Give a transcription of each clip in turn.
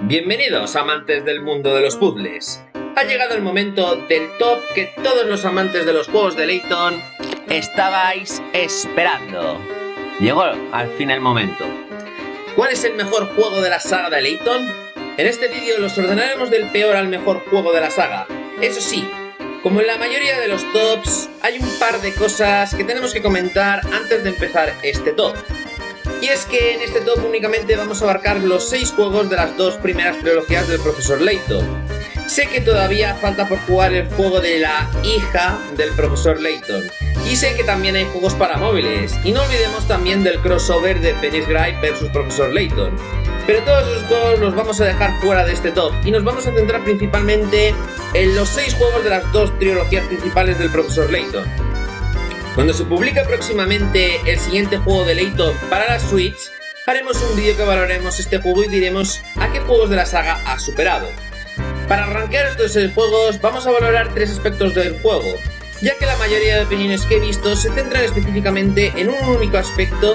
Bienvenidos, amantes del mundo de los puzzles. Ha llegado el momento del top que todos los amantes de los juegos de Layton estabais esperando. Llegó al fin el momento. ¿Cuál es el mejor juego de la saga de Layton? En este vídeo los ordenaremos del peor al mejor juego de la saga. Eso sí, como en la mayoría de los tops, hay un par de cosas que tenemos que comentar antes de empezar este top. Y es que en este top únicamente vamos a abarcar los 6 juegos de las 2 primeras trilogías del Profesor Layton. Sé que todavía falta por jugar el juego de la hija del Profesor Layton. Y sé que también hay juegos para móviles. Y no olvidemos también del crossover de Phoenix Wright vs Profesor Layton. Pero todos esos juegos los vamos a dejar fuera de este top. Y nos vamos a centrar principalmente en los 6 juegos de las 2 trilogías principales del Profesor Layton. Cuando se publique próximamente el siguiente juego de Layton para la Switch, haremos un vídeo que valoraremos este juego y diremos a qué juegos de la saga ha superado. Para arrancar estos 6 juegos vamos a valorar 3 aspectos del juego, ya que la mayoría de opiniones que he visto se centran específicamente en un único aspecto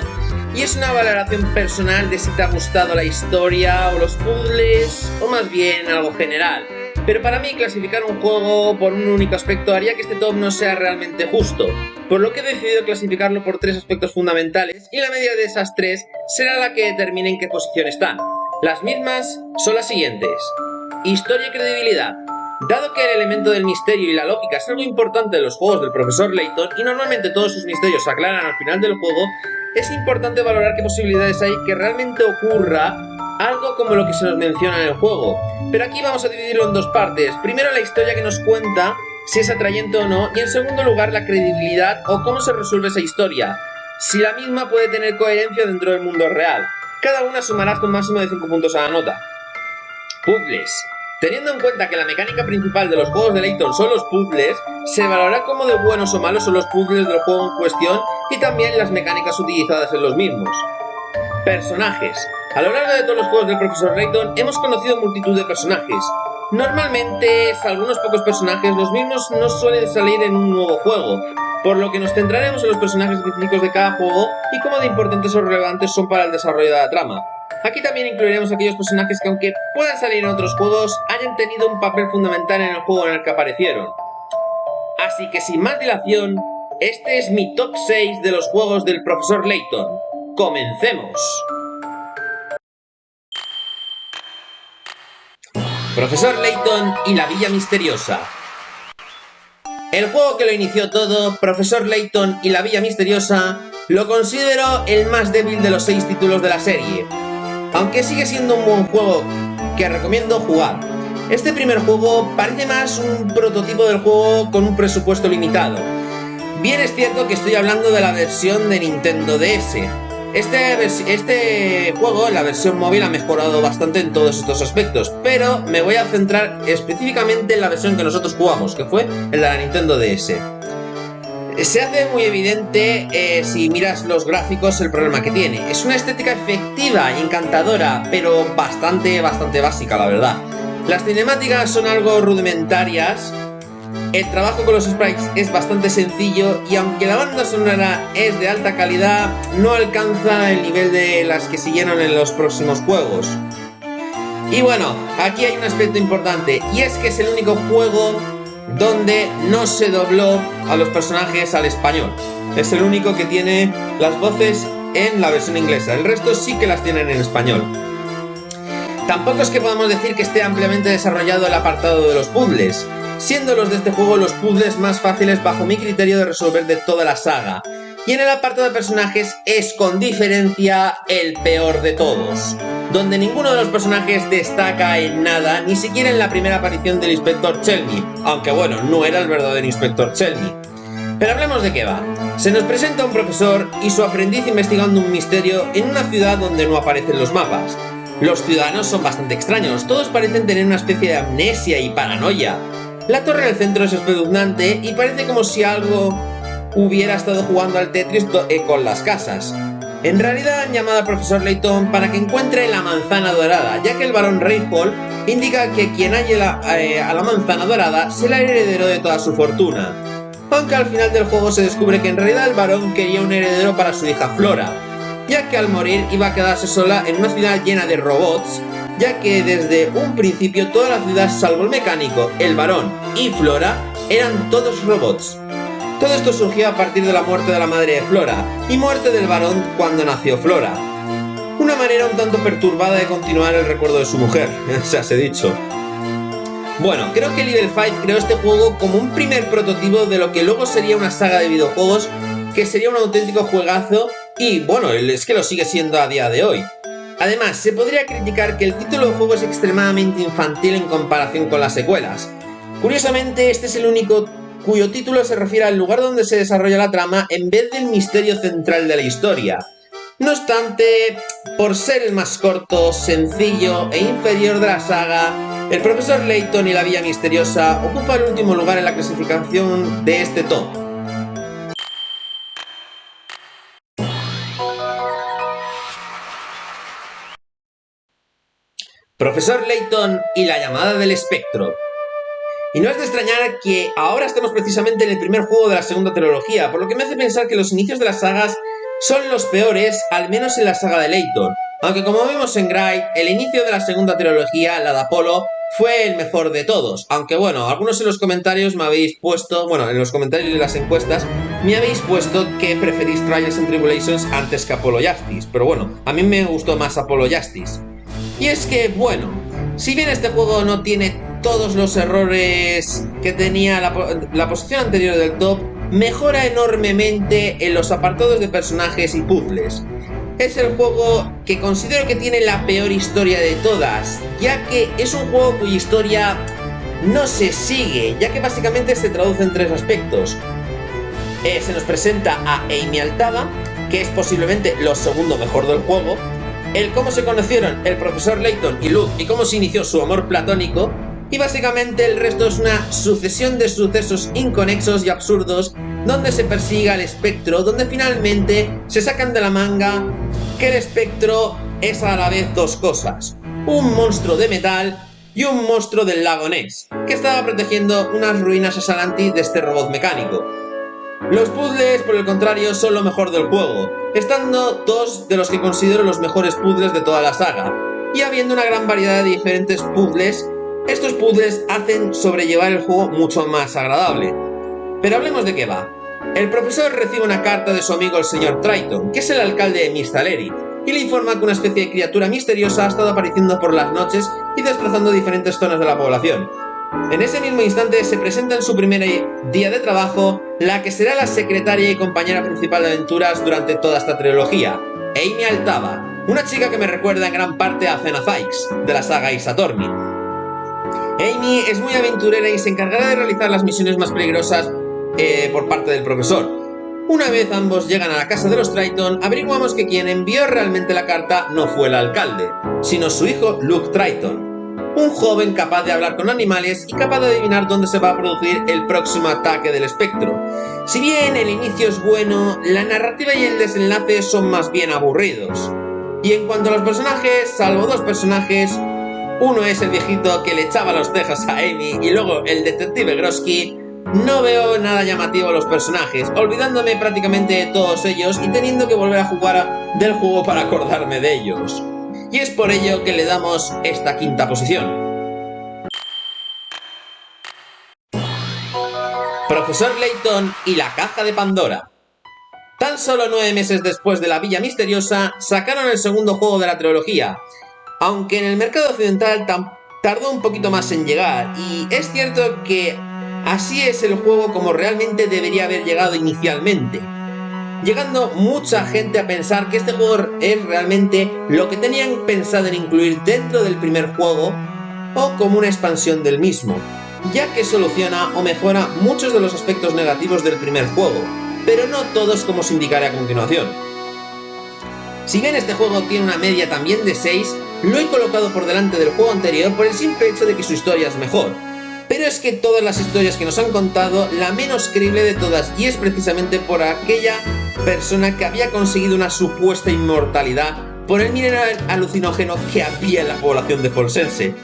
y es una valoración personal de si te ha gustado la historia o los puzzles o más bien algo general. Pero para mí clasificar un juego por un único aspecto haría que este top no sea realmente justo, por lo que he decidido clasificarlo por 3 aspectos fundamentales y la media de esas 3 será la que determine en qué posición están. Las mismas son las siguientes: historia y credibilidad. Dado que el elemento del misterio y la lógica es algo importante en los juegos del Profesor Layton y normalmente todos sus misterios se aclaran al final del juego, es importante valorar qué posibilidades hay que realmente ocurra algo como lo que se nos menciona en el juego. Pero aquí vamos a dividirlo en 2 partes. Primero la historia que nos cuenta si es atrayente o no, y en segundo lugar la credibilidad o cómo se resuelve esa historia, si la misma puede tener coherencia dentro del mundo real. Cada una sumará hasta un máximo de 5 puntos a la nota. Puzzles. Teniendo en cuenta que la mecánica principal de los juegos de Layton son los puzzles, se valorará cómo de buenos o malos son los puzzles del juego en cuestión y también las mecánicas utilizadas en los mismos. Personajes. A lo largo de todos los juegos del Profesor Layton hemos conocido multitud de personajes. Normalmente, salvo unos pocos personajes, los mismos no suelen salir en un nuevo juego, por lo que nos centraremos en los personajes específicos de cada juego y cómo de importantes o relevantes son para el desarrollo de la trama. Aquí también incluiremos aquellos personajes que, aunque puedan salir en otros juegos, hayan tenido un papel fundamental en el juego en el que aparecieron. Así que sin más dilación, este es mi top 6 de los juegos del Profesor Layton. ¡Comencemos! Profesor Layton y la Villa Misteriosa. El juego que lo inició todo, Profesor Layton y la Villa Misteriosa, lo considero el más débil de los 6 títulos de la serie, aunque sigue siendo un buen juego que recomiendo jugar. Este primer juego parece más un prototipo del juego con un presupuesto limitado. Bien es cierto que estoy hablando de la versión de Nintendo DS. Este juego, la versión móvil, ha mejorado bastante en todos estos aspectos, pero me voy a centrar específicamente en la versión que nosotros jugamos, que fue el de la Nintendo DS. Se hace muy evidente si miras los gráficos el problema que tiene. Es una estética efectiva y encantadora, pero bastante básica, la verdad. Las cinemáticas son algo rudimentarias. El trabajo con los sprites es bastante sencillo y aunque la banda sonora es de alta calidad, no alcanza el nivel de las que siguieron en los próximos juegos. Y bueno, aquí hay un aspecto importante, y es que es el único juego donde no se dobló a los personajes al español. Es el único que tiene las voces en la versión inglesa, el resto sí que las tienen en español. Tampoco es que podamos decir que esté ampliamente desarrollado el apartado de los puzzles, siendo los de este juego los puzzles más fáciles bajo mi criterio de resolver de toda la saga. Y en el apartado de personajes es con diferencia el peor de todos, donde ninguno de los personajes destaca en nada, ni siquiera en la primera aparición del Inspector Chelmy, aunque bueno, no era el verdadero Inspector Chelmy. Pero hablemos de qué va. Se nos presenta un profesor y su aprendiz investigando un misterio en una ciudad donde no aparecen los mapas. Los ciudadanos son bastante extraños, todos parecen tener una especie de amnesia y paranoia. La torre del centro es espeluznante y parece como si algo hubiera estado jugando al Tetris con las casas. En realidad han llamado al Profesor Layton para que encuentre la manzana dorada, ya que el barón Rayfall indica que quien halle a la manzana dorada será el heredero de toda su fortuna. Aunque al final del juego se descubre que en realidad el barón quería un heredero para su hija Flora, ya que al morir iba a quedarse sola en una ciudad llena de robots ya que desde un principio toda la ciudad, salvo el mecánico, el varón y Flora, eran todos robots. Todo esto surgió a partir de la muerte de la madre de Flora y muerte del varón cuando nació Flora. Una manera un tanto perturbada de continuar el recuerdo de su mujer, se ha dicho. Bueno, creo que Level 5 creó este juego como un primer prototipo de lo que luego sería una saga de videojuegos que sería un auténtico juegazo y, bueno, es que lo sigue siendo a día de hoy. Además, se podría criticar que el título del juego es extremadamente infantil en comparación con las secuelas. Curiosamente, este es el único cuyo título se refiere al lugar donde se desarrolla la trama en vez del misterio central de la historia. No obstante, por ser el más corto, sencillo e inferior de la saga, el profesor Layton y la Villa Misteriosa ocupa el último lugar en la clasificación de este top. Profesor Layton y la llamada del espectro. Y no es de extrañar que ahora estemos precisamente en el primer juego de la segunda trilogía, por lo que me hace pensar que los inicios de las sagas son los peores, al menos en la saga de Layton. Aunque como vimos en Gray, el inicio de la segunda trilogía, la de Apolo, fue el mejor de todos. Aunque bueno, algunos en los comentarios me habéis puesto, bueno, en los comentarios de las encuestas, me habéis puesto que preferís Trials and Tribulations antes que Apollo Justice. Pero bueno, a mí me gustó más Apollo Justice. Y es que, bueno, si bien este juego no tiene todos los errores que tenía la posición anterior del top, mejora enormemente en los apartados de personajes y puzzles. Es el juego que considero que tiene la peor historia de todas, ya que es un juego cuya historia no se sigue, ya que básicamente se traduce en tres aspectos. Se nos presenta a Amy Altava, que es posiblemente lo segundo mejor del juego, el cómo se conocieron el profesor Layton y Luke y cómo se inició su amor platónico, y básicamente el resto es una sucesión de sucesos inconexos y absurdos donde se persigue al espectro, donde finalmente se sacan de la manga que el espectro es a la vez dos cosas: un monstruo de metal y un monstruo del lago Ness, que estaba protegiendo unas ruinas a Salanti de este robot mecánico. Los puzzles, por el contrario, son lo mejor del juego, estando dos de los que considero los mejores puzzles de toda la saga, y habiendo una gran variedad de diferentes puzzles. Estos puzzles hacen sobrellevar el juego mucho más agradable. Pero hablemos de qué va. El profesor recibe una carta de su amigo el señor Triton, que es el alcalde de Mistalerit, y le informa que una especie de criatura misteriosa ha estado apareciendo por las noches y destrozando diferentes zonas de la población. En ese mismo instante se presenta en su primer día de trabajo la que será la secretaria y compañera principal de aventuras durante toda esta trilogía, Amy Altava, una chica que me recuerda en gran parte a Zena Fikes, de la saga Ace Attorney. Amy es muy aventurera y se encargará de realizar las misiones más peligrosas por parte del profesor. Una vez ambos llegan a la casa de los Triton, averiguamos que quien envió realmente la carta no fue el alcalde, sino su hijo Luke Triton, un joven capaz de hablar con animales y capaz de adivinar dónde se va a producir el próximo ataque del espectro. Si bien el inicio es bueno, la narrativa y el desenlace son más bien aburridos. Y en cuanto a los personajes, salvo dos personajes, uno es el viejito que le echaba los cejas a Amy y luego el detective Grosky, no veo nada llamativo a los personajes, olvidándome prácticamente de todos ellos y teniendo que volver a jugar del juego para acordarme de ellos. Y es por ello que le damos esta quinta posición. Profesor Layton y la caja de Pandora. Tan solo 9 meses después de la Villa Misteriosa, sacaron el segundo juego de la trilogía, aunque en el mercado occidental tardó un poquito más en llegar, y es cierto que así es el juego como realmente debería haber llegado inicialmente, llegando mucha gente a pensar que este juego es realmente lo que tenían pensado en incluir dentro del primer juego o como una expansión del mismo, ya que soluciona o mejora muchos de los aspectos negativos del primer juego, pero no todos como se indicará a continuación. Si bien este juego tiene una media también de 6, lo he colocado por delante del juego anterior por el simple hecho de que su historia es mejor. Pero es que todas las historias que nos han contado, la menos creíble de todas, y es precisamente por aquella persona que había conseguido una supuesta inmortalidad por el mineral alucinógeno que había en la población de Folsense.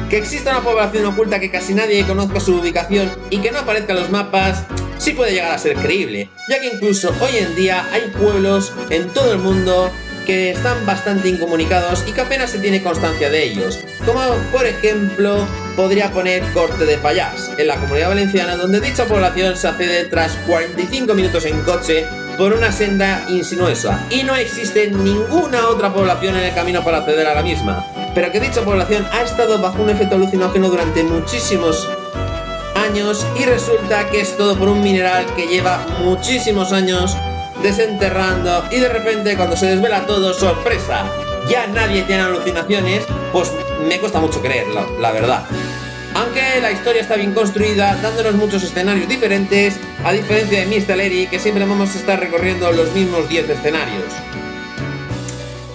Que exista una población oculta que casi nadie conozca su ubicación y que no aparezca en los mapas, sí puede llegar a ser creíble, ya que incluso hoy en día hay pueblos en todo el mundo que están bastante incomunicados y que apenas se tiene constancia de ellos, como por ejemplo podría poner Corte de Pallars, en la Comunidad Valenciana, donde dicha población se accede tras 45 minutos en coche por una senda insinuosa y no existe ninguna otra población en el camino para acceder a la misma, pero que dicha población ha estado bajo un efecto alucinógeno durante muchísimos años y resulta que es todo por un mineral que lleva muchísimos años desenterrando y de repente cuando se desvela todo, ¡sorpresa!, ya nadie tiene alucinaciones. Pues me cuesta mucho creerlo, la verdad. Aunque la historia está bien construida, dándonos muchos escenarios diferentes, a diferencia de Mystery, que siempre vamos a estar recorriendo los mismos 10 escenarios.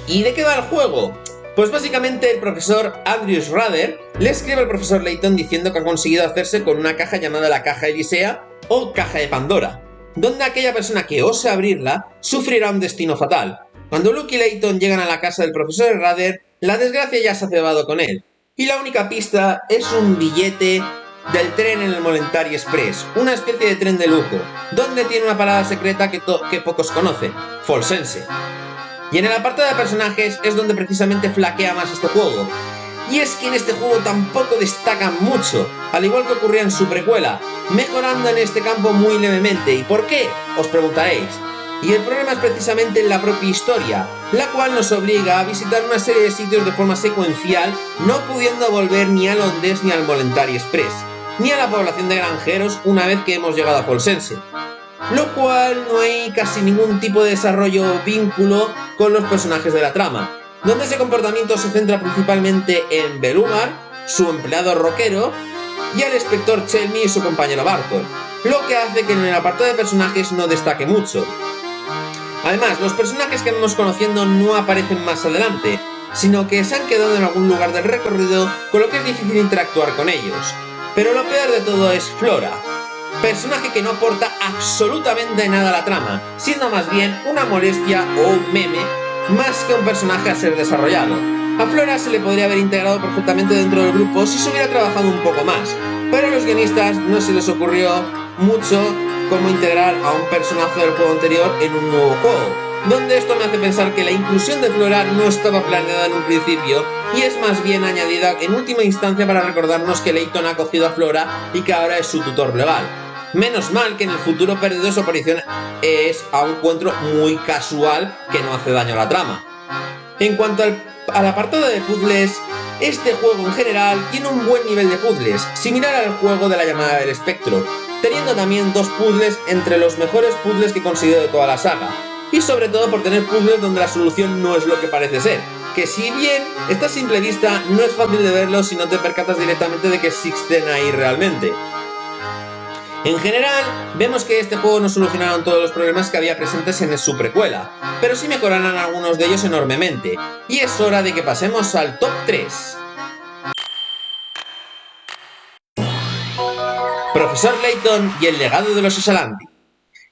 ¿Y de qué va el juego? Pues básicamente el profesor Andrew Schrader le escribe al profesor Layton diciendo que ha conseguido hacerse con una caja llamada la Caja Elisea o Caja de Pandora, donde aquella persona que ose abrirla sufrirá un destino fatal. Cuando Luke y Layton llegan a la casa del profesor Schrader, la desgracia ya se ha cebado con él, y la única pista es un billete del tren en el Molentar Express, una especie de tren de lujo, donde tiene una parada secreta que pocos conocen, Folsense. Y en el apartado de personajes es donde precisamente flaquea más este juego. Y es que en este juego tampoco destacan mucho, al igual que ocurría en su precuela, mejorando en este campo muy levemente. ¿Y por qué?, os preguntaréis. Y el problema es precisamente en la propia historia, la cual nos obliga a visitar una serie de sitios de forma secuencial, no pudiendo volver ni a Londres ni al Molentar Express, ni a la población de granjeros una vez que hemos llegado a Folsense. Lo cual no hay casi ningún tipo de desarrollo o vínculo con los personajes de la trama, donde ese comportamiento se centra principalmente en Belumar, su empleado rockero, y al inspector Chelmy y su compañero Barton, lo que hace que en el apartado de personajes no destaque mucho. Además, los personajes que vamos conociendo no aparecen más adelante, sino que se han quedado en algún lugar del recorrido, con lo que es difícil interactuar con ellos. Pero lo peor de todo es Flora, personaje que no aporta absolutamente nada a la trama, siendo más bien una molestia o un meme, más que un personaje a ser desarrollado. A Flora se le podría haber integrado perfectamente dentro del grupo si se hubiera trabajado un poco más, pero a los guionistas no se les ocurrió mucho cómo integrar a un personaje del juego anterior en un nuevo juego, donde esto me hace pensar que la inclusión de Flora no estaba planeada en un principio y es más bien añadida en última instancia para recordarnos que Layton ha acogido a Flora y que ahora es su tutor legal. Menos mal que en el futuro perdido su aparición es a un encuentro muy casual que no hace daño a la trama. En cuanto al apartado de puzzles, este juego en general tiene un buen nivel de puzzles, similar al juego de la llamada del espectro, teniendo también 2 puzzles entre los mejores puzzles que he conseguido de toda la saga, y sobre todo por tener puzzles donde la solución no es lo que parece ser, que si bien está a simple vista no es fácil de verlo si no te percatas directamente de que existen ahí realmente. En general, vemos que este juego no solucionaron todos los problemas que había presentes en su precuela, pero sí mejoraron algunos de ellos enormemente, y es hora de que pasemos al top 3. Profesor Layton y el legado de los Osalanti.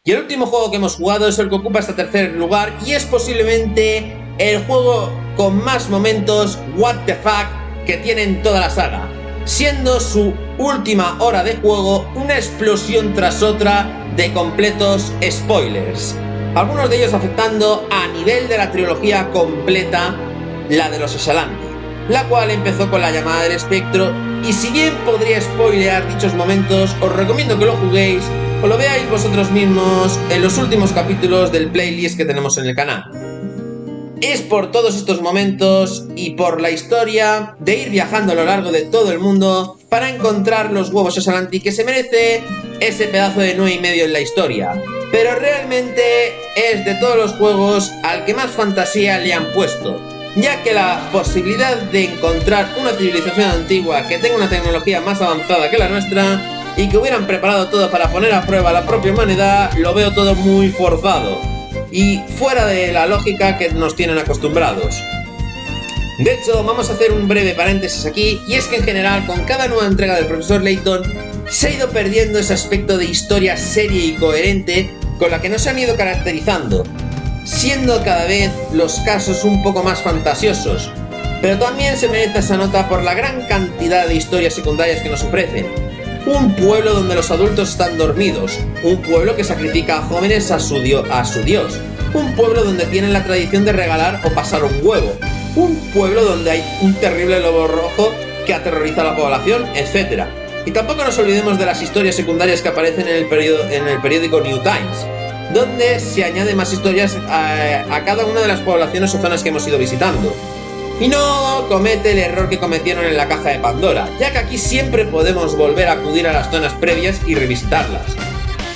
Y el último juego que hemos jugado es el que ocupa este tercer lugar y es posiblemente el juego con más momentos what the fuck que tiene en toda la saga, siendo su última hora de juego una explosión tras otra de completos spoilers, algunos de ellos afectando a nivel de la trilogía completa, la de los Osalanti, la cual empezó con la llamada del espectro, y si bien podría spoilear dichos momentos, os recomiendo que lo juguéis o lo veáis vosotros mismos en los últimos capítulos del playlist que tenemos en el canal. Es por todos estos momentos y por la historia de ir viajando a lo largo de todo el mundo para encontrar los huevos Osalanti que se merece ese pedazo de 9,5 en la historia, pero realmente es de todos los juegos al que más fantasía le han puesto, ya que la posibilidad de encontrar una civilización antigua que tenga una tecnología más avanzada que la nuestra y que hubieran preparado todo para poner a prueba la propia humanidad, lo veo todo muy forzado y fuera de la lógica que nos tienen acostumbrados. De hecho, vamos a hacer un breve paréntesis aquí, y es que en general con cada nueva entrega del profesor Layton se ha ido perdiendo ese aspecto de historia seria y coherente con la que nos han ido caracterizando, siendo cada vez los casos un poco más fantasiosos, pero también se merece esa nota por la gran cantidad de historias secundarias que nos ofrecen. un pueblo donde los adultos están dormidos, un pueblo que sacrifica a jóvenes a su dios, un pueblo donde tienen la tradición de regalar o pasar un huevo, un pueblo donde hay un terrible lobo rojo que aterroriza a la población, etc. Y tampoco nos olvidemos de las historias secundarias que aparecen en el periódico New Times, donde se añade más historias a cada una de las poblaciones o zonas que hemos ido visitando. Y no comete el error que cometieron en la caja de Pandora, ya que aquí siempre podemos volver a acudir a las zonas previas y revisitarlas.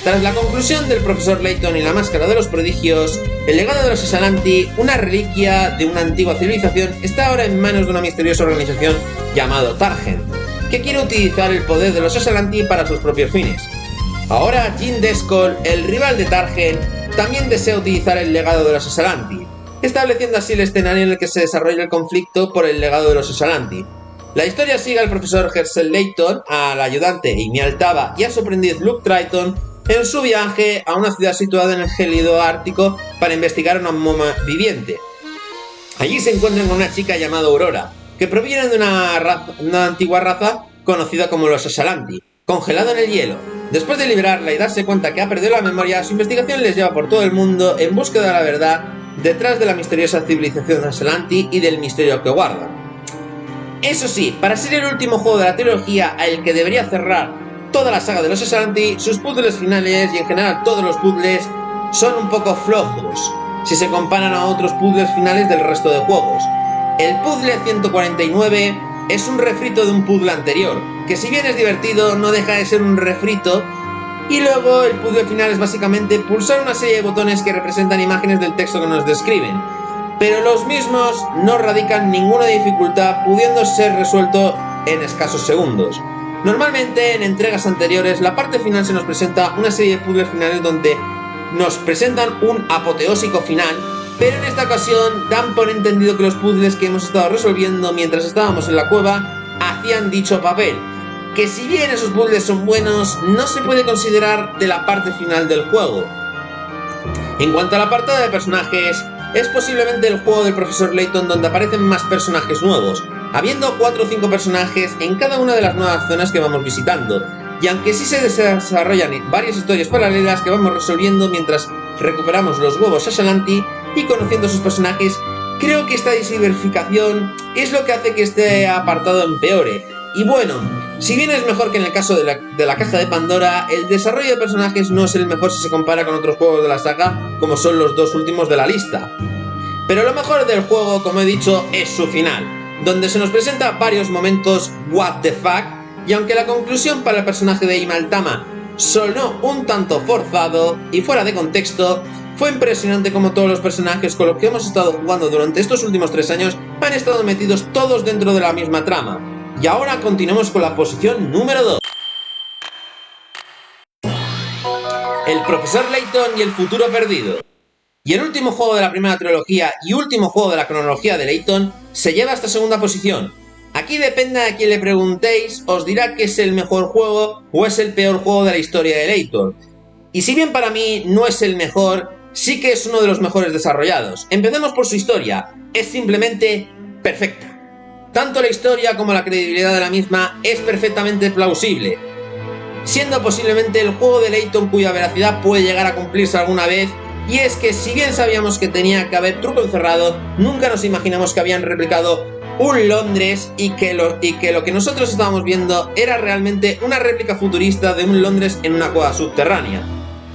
Tras la conclusión del profesor Layton y la máscara de los prodigios, el legado de los Ysalanti, una reliquia de una antigua civilización, está ahora en manos de una misteriosa organización llamada Targent, que quiere utilizar el poder de los Ysalanti para sus propios fines. Ahora Jin Deskol, el rival de Targent, también desea utilizar el legado de los Ysalanti, estableciendo así el escenario en el que se desarrolla el conflicto por el legado de los Ysalanti. La historia sigue al profesor Herschel Layton, al ayudante Amy Altava y a su aprendiz Luke Triton en su viaje a una ciudad situada en el gélido ártico para investigar una moma viviente. Allí se encuentran con una chica llamada Aurora, que proviene de una antigua raza conocida como los Ysalanti, congelado en el hielo. Después de liberarla y darse cuenta que ha perdido la memoria, su investigación les lleva por todo el mundo en búsqueda de la verdad detrás de la misteriosa civilización Ysalanti y del misterio que guardan. Eso sí, para ser el último juego de la trilogía al que debería cerrar toda la saga de los Ysalanti, sus puzzles finales y en general todos los puzzles son un poco flojos si se comparan a otros puzzles finales del resto de juegos. El puzzle 149 es un refrito de un puzzle anterior, que si bien es divertido no deja de ser un refrito, y luego el puzzle final es básicamente pulsar una serie de botones que representan imágenes del texto que nos describen, pero los mismos no radican ninguna dificultad, pudiendo ser resuelto en escasos segundos. Normalmente en entregas anteriores la parte final se nos presenta una serie de puzzles finales donde nos presentan un apoteósico final, pero en esta ocasión dan por entendido que los puzzles que hemos estado resolviendo mientras estábamos en la cueva hacían dicho papel, que si bien esos puzzles son buenos, no se puede considerar de la parte final del juego. En cuanto al apartado de personajes, es posiblemente el juego del profesor Layton donde aparecen más personajes nuevos, habiendo 4 o 5 personajes en cada una de las nuevas zonas que vamos visitando, y aunque sí se desarrollan varias historias paralelas que vamos resolviendo mientras recuperamos los huevos Ysalanti y conociendo sus personajes, creo que esta diversificación es lo que hace que este apartado empeore. Y bueno, si bien es mejor que en el caso de la caja de Pandora, el desarrollo de personajes no es el mejor si se compara con otros juegos de la saga, como son los 2 últimos de la lista. Pero lo mejor del juego, como he dicho, es su final, donde se nos presenta varios momentos what the fuck, y aunque la conclusión para el personaje de Amy Altama sonó un tanto forzado y fuera de contexto, fue impresionante como todos los personajes con los que hemos estado jugando durante estos últimos 3 años han estado metidos todos dentro de la misma trama. Y ahora continuamos con la posición número 2. El profesor Layton y el futuro perdido. Y el último juego de la primera trilogía y último juego de la cronología de Layton se lleva a esta segunda posición. Aquí depende a quien le preguntéis, os dirá que es el mejor juego o es el peor juego de la historia de Layton. Y si bien para mí no es el mejor, sí que es uno de los mejores desarrollados. Empecemos por su historia, es simplemente perfecta. Tanto la historia como la credibilidad de la misma es perfectamente plausible, siendo posiblemente el juego de Layton cuya veracidad puede llegar a cumplirse alguna vez, y es que si bien sabíamos que tenía que haber truco encerrado, nunca nos imaginamos que habían replicado un Londres y que lo que nosotros estábamos viendo era realmente una réplica futurista de un Londres en una cueva subterránea,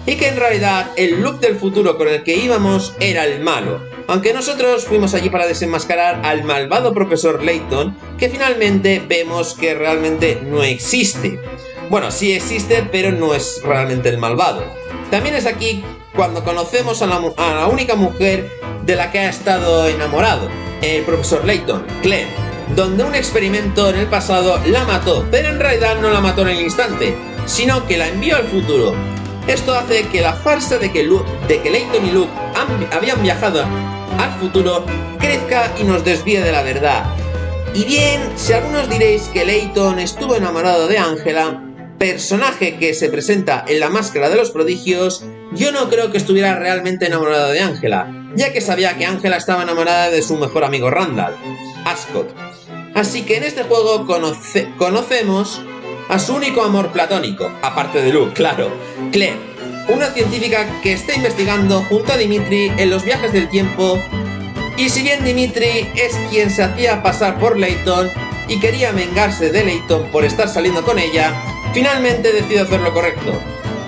y que en realidad el look del futuro con el que íbamos era el malo, aunque nosotros fuimos allí para desenmascarar al malvado profesor Layton, que finalmente vemos que realmente no existe. Bueno, sí existe, pero no es realmente el malvado. También es aquí cuando conocemos a la única mujer de la que ha estado enamorado, el profesor Layton, Claire, donde un experimento en el pasado la mató, pero en realidad no la mató en el instante, sino que la envió al futuro. Esto hace que la farsa de que Layton y Luke habían viajado al futuro crezca y nos desvíe de la verdad. Y bien, si algunos diréis que Layton estuvo enamorado de Angela, personaje que se presenta en la máscara de los prodigios, yo no creo que estuviera realmente enamorado de Angela, ya que sabía que Angela estaba enamorada de su mejor amigo Randall, Ascot. Así que en este juego conocemos a su único amor platónico, aparte de Luke, claro, Claire, una científica que está investigando junto a Dimitri en los viajes del tiempo. Y si bien Dimitri es quien se hacía pasar por Layton y quería vengarse de Layton por estar saliendo con ella, finalmente decide hacer lo correcto.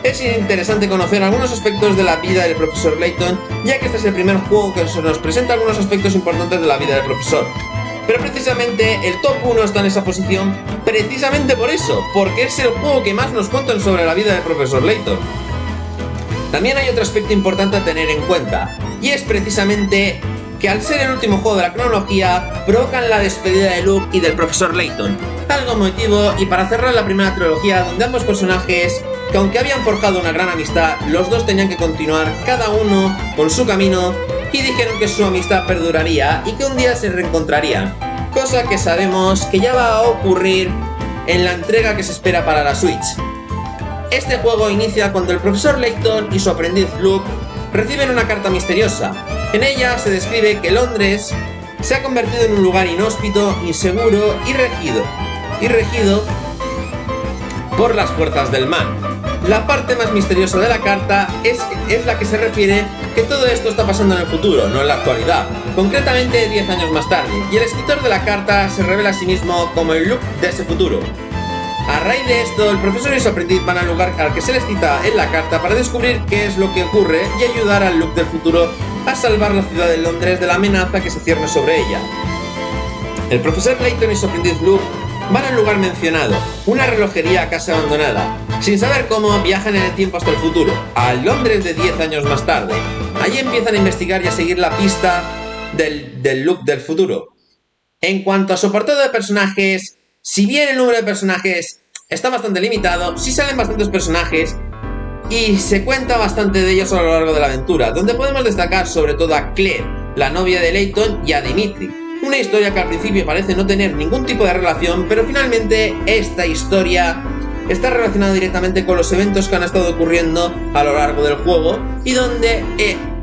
Es interesante conocer algunos aspectos de la vida del profesor Layton, ya que este es el primer juego que nos presenta algunos aspectos importantes de la vida del profesor. Pero precisamente el top 1 está en esa posición precisamente por eso, porque es el juego que más nos cuentan sobre la vida del profesor Layton. También hay otro aspecto importante a tener en cuenta, y es precisamente que al ser el último juego de la cronología, provocan la despedida de Luke y del profesor Layton, algo emotivo y para cerrar la primera trilogía donde ambos personajes, que aunque habían forjado una gran amistad, los dos tenían que continuar cada uno con su camino y dijeron que su amistad perduraría y que un día se reencontrarían, cosa que sabemos que ya va a ocurrir en la entrega que se espera para la Switch. Este juego inicia cuando el profesor Layton y su aprendiz Luke reciben una carta misteriosa. En ella se describe que Londres se ha convertido en un lugar inhóspito, inseguro y regido por las fuerzas del mal. La parte más misteriosa de la carta es la que se refiere que todo esto está pasando en el futuro, no en la actualidad, concretamente 10 años más tarde, y el escritor de la carta se revela a sí mismo como el Luke de ese futuro. A raíz de esto, el profesor y su aprendiz van al lugar al que se les cita en la carta para descubrir qué es lo que ocurre y ayudar al Luke del futuro a salvar la ciudad de Londres de la amenaza que se cierne sobre ella. El profesor Layton y su aprendiz Luke van al lugar mencionado, una relojería casi abandonada. Sin saber cómo, viajan en el tiempo hasta el futuro, a Londres de 10 años más tarde. Allí empiezan a investigar y a seguir la pista del Luke del futuro. En cuanto a su apartado de personajes, si bien el número de personajes está bastante limitado, sí salen bastantes personajes y se cuenta bastante de ellos a lo largo de la aventura, donde podemos destacar sobre todo a Claire, la novia de Layton, y a Dimitri. Una historia que al principio parece no tener ningún tipo de relación, pero finalmente esta historia está relacionada directamente con los eventos que han estado ocurriendo a lo largo del juego y donde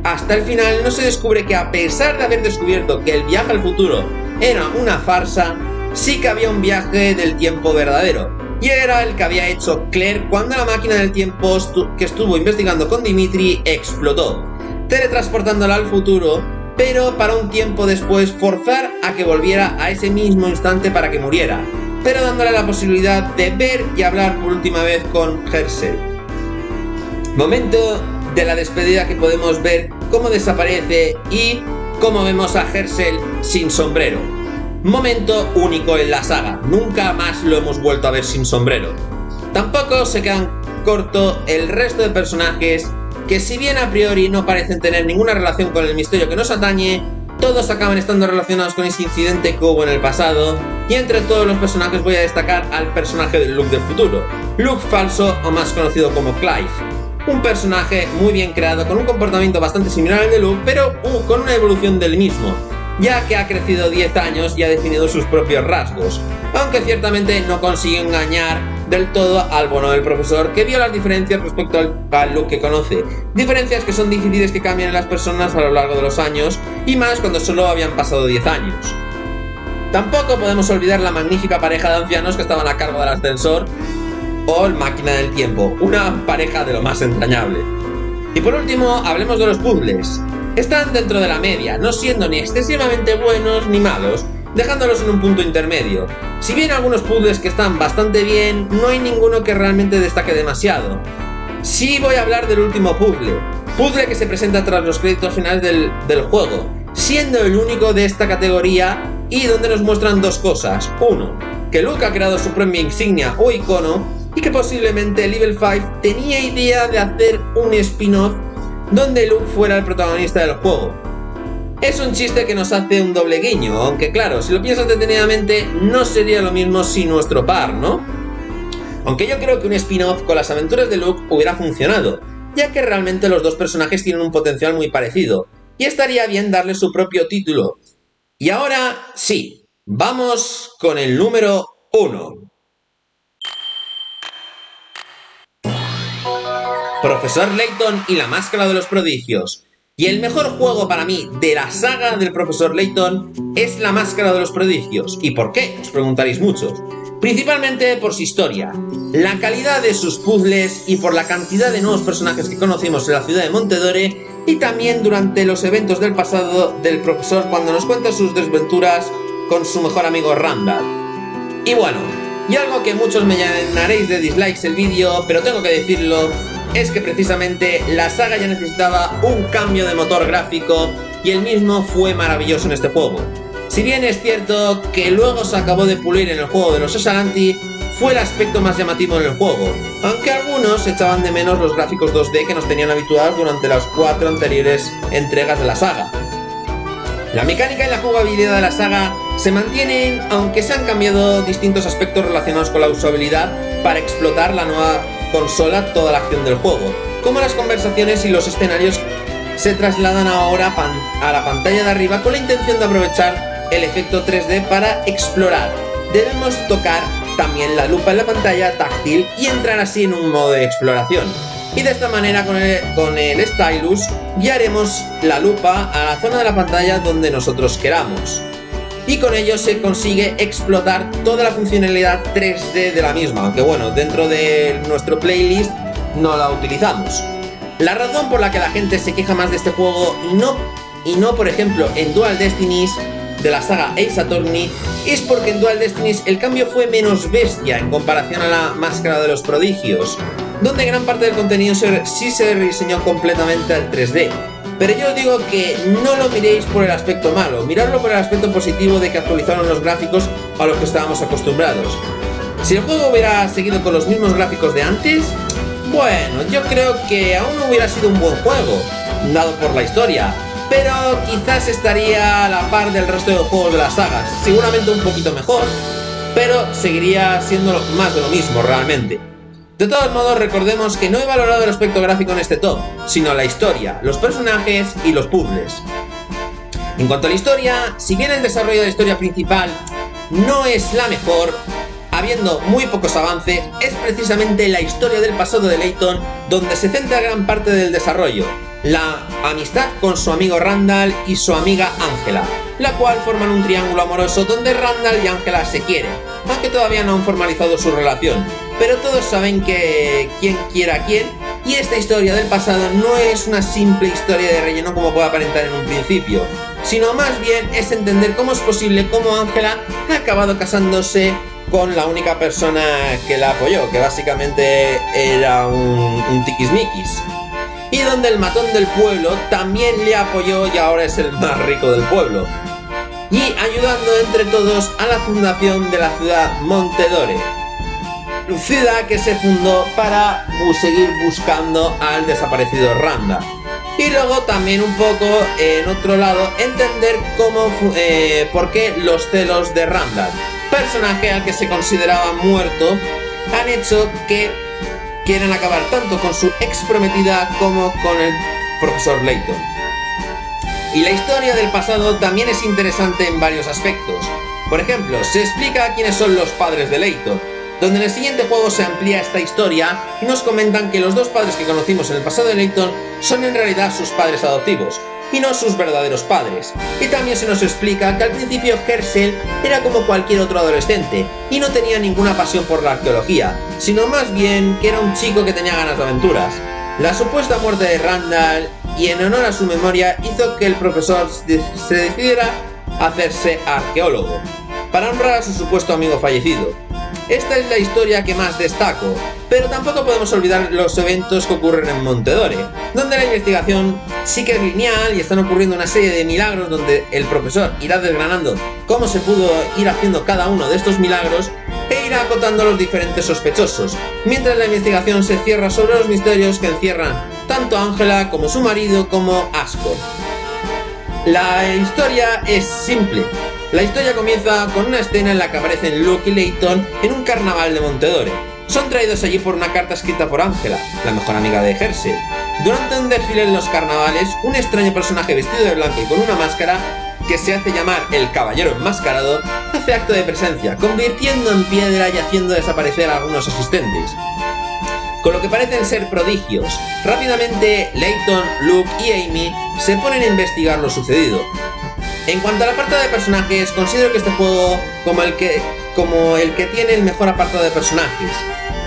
hasta el final no se descubre que, a pesar de haber descubierto que el viaje al futuro era una farsa, sí que había un viaje del tiempo verdadero, y era el que había hecho Claire cuando la máquina del tiempo que estuvo investigando con Dimitri explotó, teletransportándola al futuro, pero para un tiempo después forzar a que volviera a ese mismo instante para que muriera, pero dándole la posibilidad de ver y hablar por última vez con Herschel. Momento de la despedida que podemos ver cómo desaparece y cómo vemos a Herschel sin sombrero. Momento único en la saga, nunca más lo hemos vuelto a ver sin sombrero. Tampoco se quedan corto el resto de personajes que, si bien a priori no parecen tener ninguna relación con el misterio que nos atañe, todos acaban estando relacionados con ese incidente que hubo en el pasado, y entre todos los personajes voy a destacar al personaje del Luke del futuro, Luke falso, o más conocido como Clive. Un personaje muy bien creado, con un comportamiento bastante similar al de Luke, pero con una evolución del mismo, ya que ha crecido 10 años y ha definido sus propios rasgos, aunque ciertamente no consigue engañar del todo al bono del profesor, que vio las diferencias respecto al Luke que conoce, diferencias que son difíciles que cambien en las personas a lo largo de los años, y más cuando solo habían pasado 10 años. Tampoco podemos olvidar la magnífica pareja de ancianos que estaban a cargo del ascensor o el máquina del tiempo, una pareja de lo más entrañable. Y por último, hablemos de los puzzles. Están dentro de la media, no siendo ni excesivamente buenos ni malos, dejándolos en un punto intermedio. Si bien algunos puzzles que están bastante bien, no hay ninguno que realmente destaque demasiado. Sí voy a hablar del último puzzle que se presenta tras los créditos finales del juego, siendo el único de esta categoría y donde nos muestran dos cosas. Uno, que Luke ha creado su propia insignia o icono y que posiblemente Level 5 tenía idea de hacer un spin-off donde Luke fuera el protagonista del juego. Es un chiste que nos hace un doble guiño, aunque claro, si lo piensas detenidamente, no sería lo mismo sin nuestro par, ¿no? Aunque yo creo que un spin-off con las aventuras de Luke hubiera funcionado, ya que realmente los dos personajes tienen un potencial muy parecido, y estaría bien darle su propio título. Y ahora sí, vamos con el número 1. Profesor Layton y la Máscara de los Prodigios. Y el mejor juego para mí de la saga del Profesor Layton es la Máscara de los Prodigios. ¿Y por qué? Os preguntaréis muchos. principalmente por su historia, la calidad de sus puzzles y por la cantidad de nuevos personajes que conocimos en la ciudad de Montedore, y también durante los eventos del pasado del profesor cuando nos cuenta sus desventuras con su mejor amigo Randall. Y bueno, y algo que muchos me llenaréis de dislikes el vídeo, pero tengo que decirlo, es que precisamente la saga ya necesitaba un cambio de motor gráfico y el mismo fue maravilloso en este juego. Si bien es cierto que luego se acabó de pulir en el juego de los Osalanti, fue el aspecto más llamativo en el juego, aunque algunos echaban de menos los gráficos 2D que nos tenían habituados durante las 4 anteriores entregas de la saga. La mecánica y la jugabilidad de la saga se mantienen, aunque se han cambiado distintos aspectos relacionados con la usabilidad para explotar la nueva consola toda la acción del juego, como las conversaciones y los escenarios se trasladan ahora a la pantalla de arriba con la intención de aprovechar el efecto 3D para explorar. Debemos tocar también la lupa en la pantalla táctil y entrar así en un modo de exploración. Y de esta manera con el stylus guiaremos la lupa a la zona de la pantalla donde nosotros queramos. Y con ello se consigue explotar toda la funcionalidad 3D de la misma, aunque bueno, dentro de nuestro playlist no la utilizamos. La razón por la que la gente se queja más de este juego y no por ejemplo en Dual Destinies de la saga Ace Attorney es porque en Dual Destinies el cambio fue menos bestia en comparación a la Máscara de los Prodigios, donde gran parte del contenido sí se rediseñó completamente al 3D. Pero yo digo que no lo miréis por el aspecto malo, miradlo por el aspecto positivo de que actualizaron los gráficos a los que estábamos acostumbrados. Si el juego hubiera seguido con los mismos gráficos de antes, bueno, yo creo que aún no hubiera sido un buen juego, dado por la historia, pero quizás estaría a la par del resto de juegos de las sagas, seguramente un poquito mejor, pero seguiría siendo más de lo mismo realmente. De todos modos, recordemos que no he valorado el aspecto gráfico en este top, sino la historia, los personajes y los puzzles. En cuanto a la historia, si bien el desarrollo de la historia principal no es la mejor, habiendo muy pocos avances, es precisamente la historia del pasado de Layton donde se centra gran parte del desarrollo, la amistad con su amigo Randall y su amiga Angela, la cual forman un triángulo amoroso donde Randall y Angela se quieren, aunque todavía no han formalizado su relación, pero todos saben que quién quiere a quién, y esta historia del pasado no es una simple historia de relleno como puede aparentar en un principio, sino más bien es entender cómo es posible cómo Angela ha acabado casándose con la única persona que la apoyó, que básicamente era un tiquismiquis, y donde el matón del pueblo también le apoyó y ahora es el más rico del pueblo, y ayudando entre todos a la fundación de la ciudad Montedore, ciudad que se fundó para seguir buscando al desaparecido Randall. Y luego también un poco, en otro lado, entender por qué los celos de Randall, personaje al que se consideraba muerto, han hecho que quieran acabar tanto con su ex prometida como con el profesor Layton. Y la historia del pasado también es interesante en varios aspectos. Por ejemplo, se explica quiénes son los padres de Layton, donde en el siguiente juego se amplía esta historia y nos comentan que los dos padres que conocimos en el pasado de Layton son en realidad sus padres adoptivos y no sus verdaderos padres. Y también se nos explica que al principio Herschel era como cualquier otro adolescente y no tenía ninguna pasión por la arqueología, sino más bien que era un chico que tenía ganas de aventuras. La supuesta muerte de Randall y en honor a su memoria hizo que el profesor se decidiera a hacerse arqueólogo para honrar a su supuesto amigo fallecido. Esta es la historia que más destaco, pero tampoco podemos olvidar los eventos que ocurren en Montedore, donde la investigación sí que es lineal y están ocurriendo una serie de milagros donde el profesor irá desgranando cómo se pudo ir haciendo cada uno de estos milagros e irá acotando a los diferentes sospechosos, mientras la investigación se cierra sobre los misterios que encierran tanto a Angela como su marido como Ascot. La historia es simple. La historia comienza con una escena en la que aparecen Luke y Layton en un carnaval de Montedore. Son traídos allí por una carta escrita por Angela, la mejor amiga de Herschel. Durante un desfile en los carnavales, un extraño personaje vestido de blanco y con una máscara, que se hace llamar el Caballero Enmascarado, hace acto de presencia, convirtiendo en piedra y haciendo desaparecer a algunos asistentes, con lo que parecen ser prodigios. Rápidamente, Layton, Luke y Amy se ponen a investigar lo sucedido. En cuanto a la parte de personajes, considero que este juego, como el que como el que tiene el mejor apartado de personajes,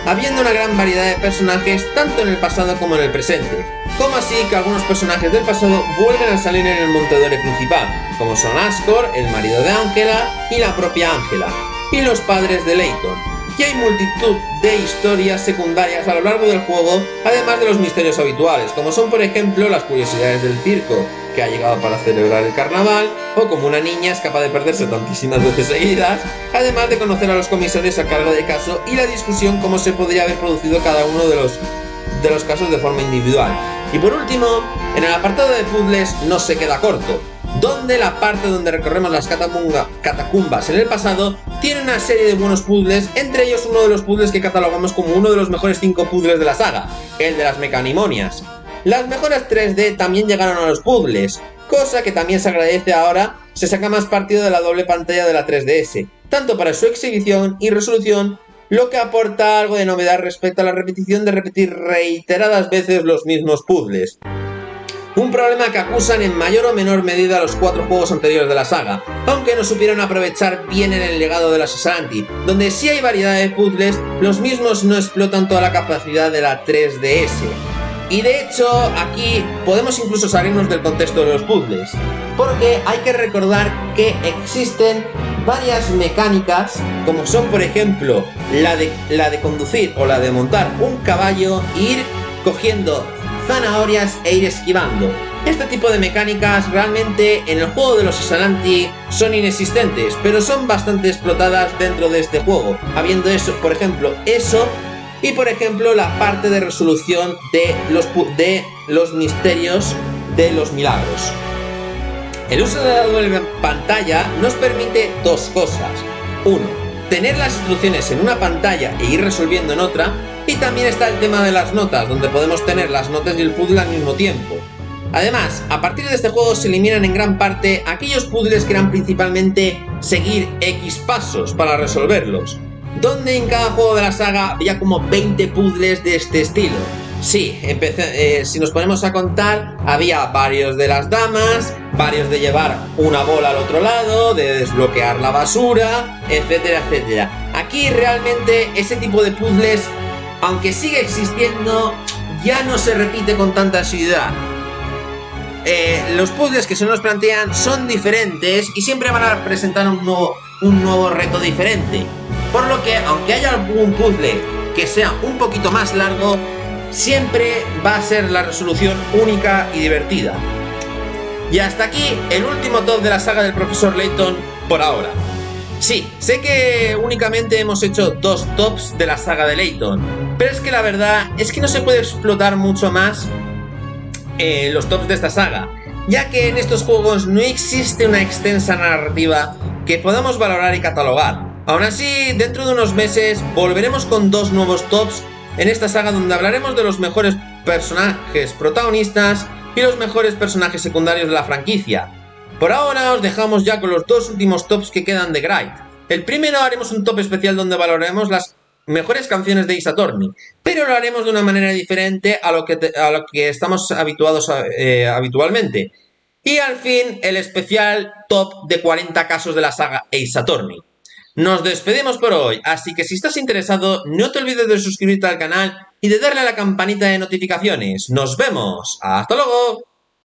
habiendo una gran variedad de personajes tanto en el pasado como en el presente, como así que algunos personajes del pasado vuelven a salir en el Montadore principal, como son Ascor, el marido de Ángela y la propia Ángela, y los padres de Layton. Y hay multitud de historias secundarias a lo largo del juego, además de los misterios habituales, como son por ejemplo las curiosidades del circo, que ha llegado para celebrar el carnaval, o como una niña es capaz de perderse tantísimas veces seguidas, además de conocer a los comisarios a cargo del caso y la discusión cómo se podría haber producido cada uno de los casos de forma individual. Y por último, en el apartado de puzzles no se queda corto, donde la parte donde recorremos las catacumbas en el pasado tiene una serie de buenos puzzles, entre ellos uno de los puzzles que catalogamos como uno de los mejores 5 puzzles de la saga, el de las mecanimonias. Las mejoras 3D también llegaron a los puzzles, cosa que también se agradece ahora, se saca más partido de la doble pantalla de la 3DS, tanto para su exhibición y resolución, lo que aporta algo de novedad respecto a la repetición de repetir reiteradas veces los mismos puzzles. Un problema que acusan en mayor o menor medida los 4 juegos anteriores de la saga, aunque no supieron aprovechar bien en el legado de la Society, donde sí hay variedad de puzzles, los mismos no explotan toda la capacidad de la 3DS. Y de hecho, aquí podemos incluso salirnos del contexto de los puzzles, porque hay que recordar que existen varias mecánicas, como son por ejemplo la de conducir o la de montar un caballo e ir cogiendo zanahorias e ir esquivando. Este tipo de mecánicas realmente en el juego de los Ixalanti son inexistentes, pero son bastante explotadas dentro de este juego, habiendo eso, por ejemplo, eso y por ejemplo la parte de resolución de los misterios de los milagros. El uso de la doble pantalla nos permite dos cosas. Uno, tener las instrucciones en una pantalla e ir resolviendo en otra, y también está el tema de las notas, donde podemos tener las notas y el puzzle al mismo tiempo. Además, a partir de este juego se eliminan en gran parte aquellos puzzles que eran principalmente seguir X pasos para resolverlos, donde en cada juego de la saga había como 20 puzzles de este estilo. Sí, si nos ponemos a contar, había varios de las damas, varios de llevar una bola al otro lado, de desbloquear la basura, etcétera, etcétera. Aquí realmente ese tipo de puzzles, aunque sigue existiendo, ya no se repite con tanta asiduidad. Los puzzles que se nos plantean son diferentes y siempre van a presentar un nuevo reto diferente. Por lo que, aunque haya algún puzzle que sea un poquito más largo, siempre va a ser la resolución única y divertida. Y hasta aquí el último top de la saga del Profesor Layton por ahora. Sí, sé que únicamente hemos hecho 2 tops de la saga de Layton, pero es que la verdad es que no se puede explotar mucho más los tops de esta saga, ya que en estos juegos no existe una extensa narrativa que podamos valorar y catalogar. Aún así, dentro de unos meses volveremos con 2 nuevos tops en esta saga, donde hablaremos de los mejores personajes protagonistas y los mejores personajes secundarios de la franquicia. Por ahora os dejamos ya con los 2 últimos tops que quedan de Gright. El primero haremos un top especial donde valoraremos las mejores canciones de Ace Attorney, pero lo haremos de una manera diferente a lo que estamos habituados habitualmente. Y al fin el especial top de 40 casos de la saga Ace Attorney. Nos despedimos por hoy, así que si estás interesado, no te olvides de suscribirte al canal y de darle a la campanita de notificaciones. ¡Nos vemos! ¡Hasta luego!